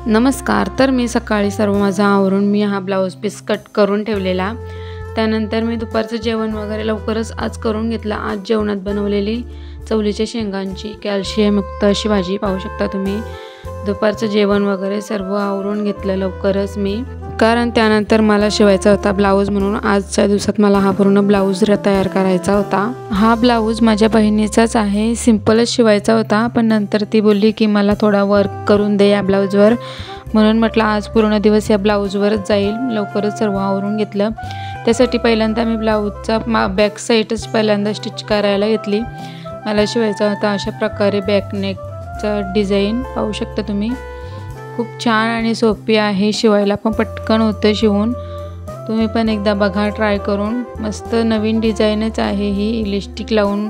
नमस्कार। तर मी सकाळी सर्व माझं आवरून मी हा ब्लाऊज पीस कट करून ठेवलेला। त्यानंतर मी दुपारचं जेवण वगैरे लवकरच आज करून घेतलं। आज जेवणात बनवलेली चवळीच्या शेंगांची कॅल्शियम युक्त अशी भाजी पाहू शकता तुम्ही। दुपारचं जेवण वगैरे सर्व आवरून घेतलं लवकरच मी, कारण त्यानंतर मला शिवायचा होता ब्लाऊज, म्हणून आजच्या दिवसात मला हा पूर्ण ब्लाऊज तयार करायचा होता। हा ब्लाऊज माझ्या बहिणीचाच आहे, सिंपलच शिवायचा होता, पण नंतर ती बोलली की मला थोडा वर्क करून दे या ब्लाऊजवर, म्हणून म्हटलं आज पूर्ण दिवस या ब्लाऊजवरच जाईल। लवकरच सर्व आवरून घेतलं। त्यासाठी पहिल्यांदा मी ब्लाऊजचा बॅक साईडच पहिल्यांदा स्टिच करायला घेतली। मला शिवायचा होता अशा प्रकारे बॅक नेकचा डिझाईन पाहू शकता तुम्ही। खूप छान आणि सोपी आहे, शिवायला पण पटकन होतं शिवून। तुम्ही पण एकदा बघा ट्राय करून। मस्त नवीन डिझाईनच आहे ही, इलास्टिक लावून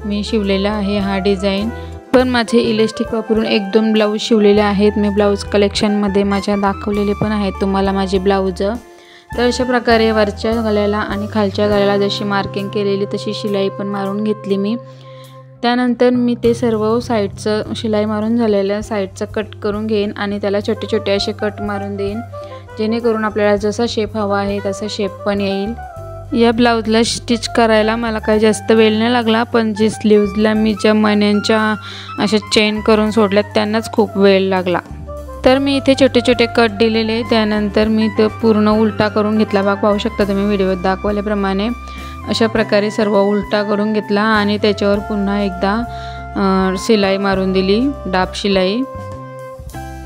मी शिवलेला आहे हा डिझाईन। पण माझे इलास्टिक वापरून 1-2 ब्लाऊज शिवलेले आहेत मी, ब्लाऊज कलेक्शनमध्ये माझ्या दाखवलेले पण आहेत तुम्हाला माझे ब्लाऊज। तर अशा प्रकारे वरच्या गळ्याला आणि खालच्या गळ्याला जशी मार्किंग केलेली तशी शिलाई पण मारून घेतली मी। त्यानंतर मी ते सर्व साईडचं शिलाई मारून झालेलं साईडचं कट करून घेईन आणि त्याला छोटे छोटे असे कट मारून देईन, जेणेकरून आपल्याला जसा शेप हवा आहे तसा शेप पण येईल। या ब्लाऊजला स्टिच करायला मला काही जास्त वेळ नाही लागला, पण जे स्लीव्जला मी ज्या मण्यांच्या अशा चेन करून सोडल्यात त्यांनाच खूप वेळ लागला। तर मी इथे छोटे छोटे कट दिलेले, त्यानंतर मी तो पूर्ण उलटा करून घेतला। पाहू शकता तुम्ही व्हिडिओत दाखवल्याप्रमाणे अशा प्रकारे सर्व उलटा करून घेतला आणि त्याच्यावर पुन्हा एकदा शिलाई मारून दिली, डाब शिलाई।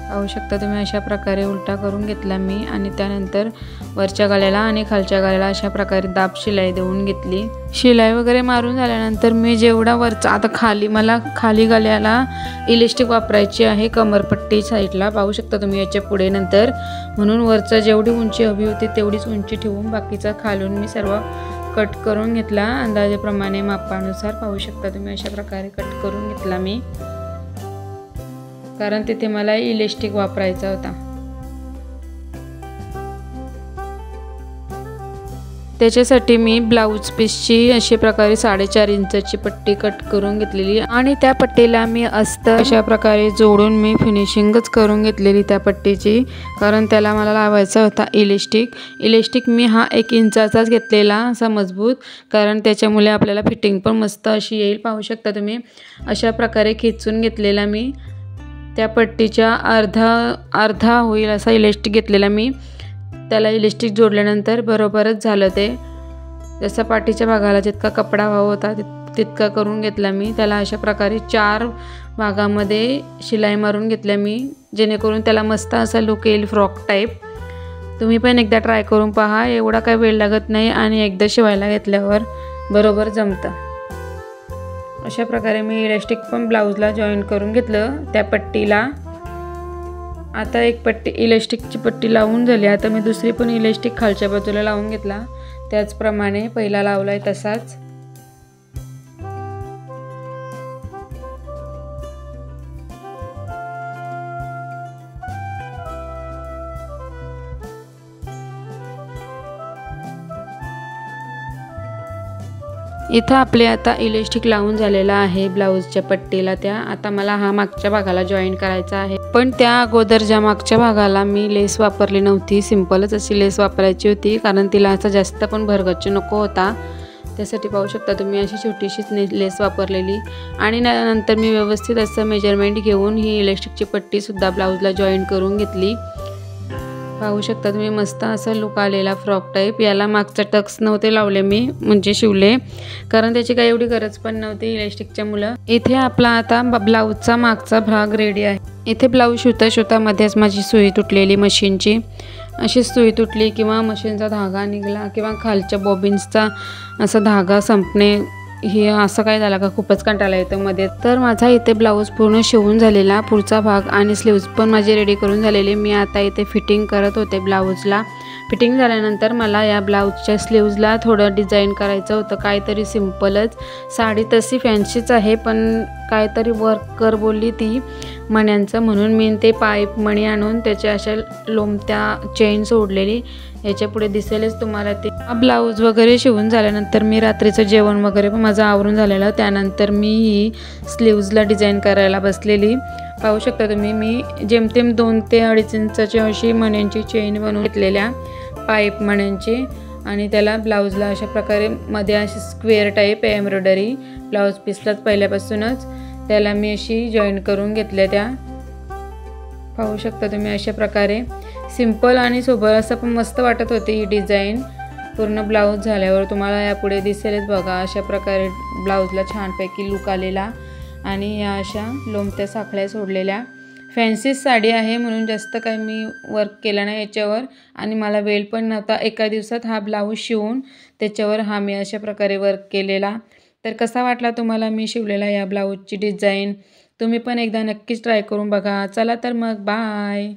पाहू शकता तुम्ही अशा प्रकारे उलटा करून घेतला मी आणि त्यानंतर वरच्या गळ्याला आणि खालच्या गळ्याला अशा प्रकारे दाब शिलाई देऊन घेतली। शिलाई वगैरे मारून झाल्यानंतर मी जेवढा वरचा आता मला खाली गळ्याला इलास्टिक वापरायची आहे कमरपट्टी साईडला, पाहू शकता तुम्ही याच्या पुढे नंतर, म्हणून वरचा जेवढी उंची हवी होती तेवढीच उंची ठेवून बाकीचा खालून मी सर्व कट करून घेतला अंदाजाप्रमाणे मापानुसार। पाहू शकता तुम्ही अशा प्रकारे कट करून घेतला मी, कारण तिथे मला इलास्टिक वापरायचा होता। त्याच्यासाठी मी ब्लाऊज पीसची अशा प्रकारे 4.5 इंचाची पट्टी कट करून घेतलेली आणि त्या पट्टीला मी अस्तर अशा प्रकारे जोडून मी फिनिशिंगच करून घेतलेली त्या पट्टीची, कारण त्याला मला लावायचा होता इलास्टिक मी हा 1 इंचाचाच घेतलेला असा मजबूत, कारण त्याच्यामुळे आपल्याला फिटिंग पण मस्त अशी येईल। पाहू शकता तुम्ही अशा प्रकारे खिचून घेतलेला मी त्या पट्टीच्या अर्धा होईल असा इलास्टिक घेतलेला मी। त्याला इलास्टिक जोडल्यानंतर बरोबरच झालं ते, जसा पाठीच्या भागाला जितका कपडा हवा होता तितका करून घेतला मी। त्याला अशा प्रकारे 4 भागामध्ये शिलाई मारून घेतल्या मी, जेणेकरून त्याला मस्त असा लुक येईल फ्रॉक टाईप। तुम्ही पण एकदा ट्राय करून पहा, एवढा काही वेळ लागत नाही आणि एकदा शिवायला घेतल्यावर बरोबर जमतं। अशा प्रकारे मी इलास्टिक पण ब्लाऊजला जॉईन करून घेतलं त्या पट्टीला। आता एक पट्टी इलास्टिकची पट्टी लावून झाली, आता मी दुसरी पण इलास्टिक खालच्या बाजूला लावून घेतला, त्याचप्रमाणे पहिला लावलाय तसाच। इथं आपले आता इलास्टिक लावून झालेला आहे ब्लाऊजच्या पट्टीला त्या। आता मला हा मागच्या भागाला जॉईन करायचा आहे, पण त्या अगोदर ज्या मागच्या भागाला मी लेस वापरली नव्हती, सिंपलच अशी लेस वापरायची होती, कारण तिला असा जास्त पण भरगच्च नको होता। त्यासाठी पाहू शकता तुम्ही अशी छोटीशीच लेस वापरलेली आणि नंतर मी व्यवस्थित असं मेजरमेंट घेऊन ही इलास्टिकची पट्टीसुद्धा ब्लाऊजला जॉईन करून घेतली। पाहू शकता तुम्ही मस्त असं लुक आलेला फ्रॉक टाईप। याला मागचा टक्स नव्हते लावले मी, म्हणजे शिवले, कारण त्याची काही एवढी गरज पण नव्हती इलास्टिकच्या मुलं। इथे आपला आता ब्लाऊजचा मागचा भाग रेडी आहे। इथे ब्लाऊज शिवता मध्येच माझी सुई तुटलेली मशीनची, अशी सुई तुटली किंवा मशीनचा धागा निघाला किंवा खालच्या बॉबिन्सचा असा धागा संपणे, हे असं काय झालं का खूपच कंटाळा येतो मध्ये। तर माझा इथे ब्लाऊज पूर्ण शिवून झालेला, पुढचा भाग आणि स्लीव्ज पण माझी रेडी करून झालेली। मी आता इथे फिटिंग करत होते ब्लाऊजला। फिटिंग झाल्यानंतर मला या ब्लाऊजच्या स्लीव्जला थोडं डिझाईन करायचं होतं, काहीतरी सिंपलच। साडी तशी फॅन्सीच आहे, पण काहीतरी वर्क कर बोलली ती मण्यांचं, म्हणून मी ते पाईप मणी आणून त्याच्या अशा लोंबत्या चेन सोडलेली, याच्या पुढे दिसेलच तुम्हाला ते। ब्लाऊज वगैरे शिवून झाल्यानंतर मी रात्रीचं जेवण वगैरे पण माझं आवरून झालेलं, त्यानंतर मी ही स्लीव्जला डिझाईन करायला बसलेली। पाहू शकता तुम्ही मी जेमतेम 2 ते 2.5 इंचाची अशी मण्यांची चेन बनवून घेतलेल्या पाईप मण्यांची आणि त्याला ब्लाऊजला अशा प्रकारे मध्ये अशी स्क्वेअर टाईप एम्ब्रॉयडरी ब्लाऊज पीसलाच पहिल्यापासूनच त्याला मी अशी जॉईन करून घेतल्या त्या। पाहू शकता तुम्ही अशा प्रकारे सिंपल आणि सोबर असं पण मस्त वाटत होती ही डिझाइन। पूर्ण ब्लाऊज झाल्यावर तुम्हाला यापुढे दिसेलच बघा अशा प्रकारे ब्लाऊजला छानपैकी लुक आलेला आणि या अशा लोंबत्या साखळ्या सोडलेल्या। फॅन्सी साडी आहे म्हणून जास्त काही मी वर्क केलं नाही याच्यावर आणि मला वेळ पण नव्हता एका दिवसात हा ब्लाऊज शिवून त्याच्यावर हा मी अशा प्रकारे वर्क केलेला। तर कसा वाटला तुम्हाला मी शिवलेला या ब्लाऊजची डिझाइन? तुम्ही पण एकदा नक्कीच ट्राय करून बघा। चला तर मग बाय।